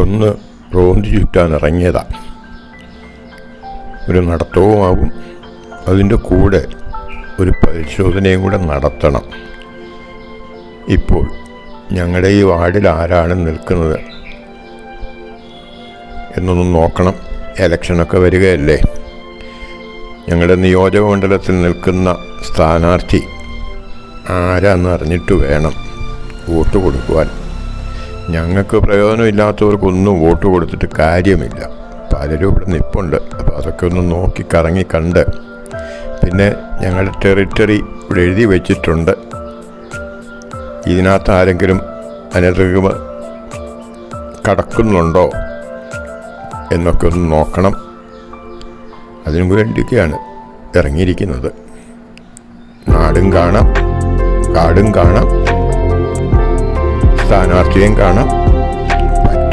ഒന്ന് റോന്തി ചുറ്റാൻ ഇറങ്ങിയതാണ്. ഒരു നടത്തവുമാകും, അതിൻ്റെ കൂടെ ഒരു പരിശോധനയും കൂടെ നടത്തണം. ഇപ്പോൾ ഞങ്ങളുടെ ഈ വാർഡിൽ ആരാണ് നിൽക്കുന്നത് എന്നൊന്ന് നോക്കണം. ഇലക്ഷനൊക്കെ വരികയല്ലേ. ഞങ്ങളുടെ നിയോജക മണ്ഡലത്തിൽ നിൽക്കുന്ന സ്ഥാനാർത്ഥി ആരാന്ന് അറിഞ്ഞിട്ട് വേണം വോട്ട് കൊടുക്കുവാൻ. ഞങ്ങൾക്ക് പ്രയോജനമില്ലാത്തവർക്കൊന്നും വോട്ട് കൊടുത്തിട്ട് കാര്യമില്ല. പലരും ഇവിടെ നിൽപ്പുണ്ട്. അപ്പോൾ അതൊക്കെ ഒന്ന് നോക്കി കറങ്ങി കണ്ട്, പിന്നെ ഞങ്ങളുടെ ടെറിറ്ററി ഇവിടെ എഴുതി വച്ചിട്ടുണ്ട്. ഇതിനകത്ത് ആരെങ്കിലും അനധികൃത കടക്കുന്നുണ്ടോ എന്നൊക്കെ ഒന്ന് നോക്കണം. അതിനു വേണ്ടിയൊക്കെയാണ് ഇറങ്ങിയിരിക്കുന്നത്. നാടും കാണാം, കാടും കാണാം, സ്ഥാനാർത്ഥിയും കാണാം.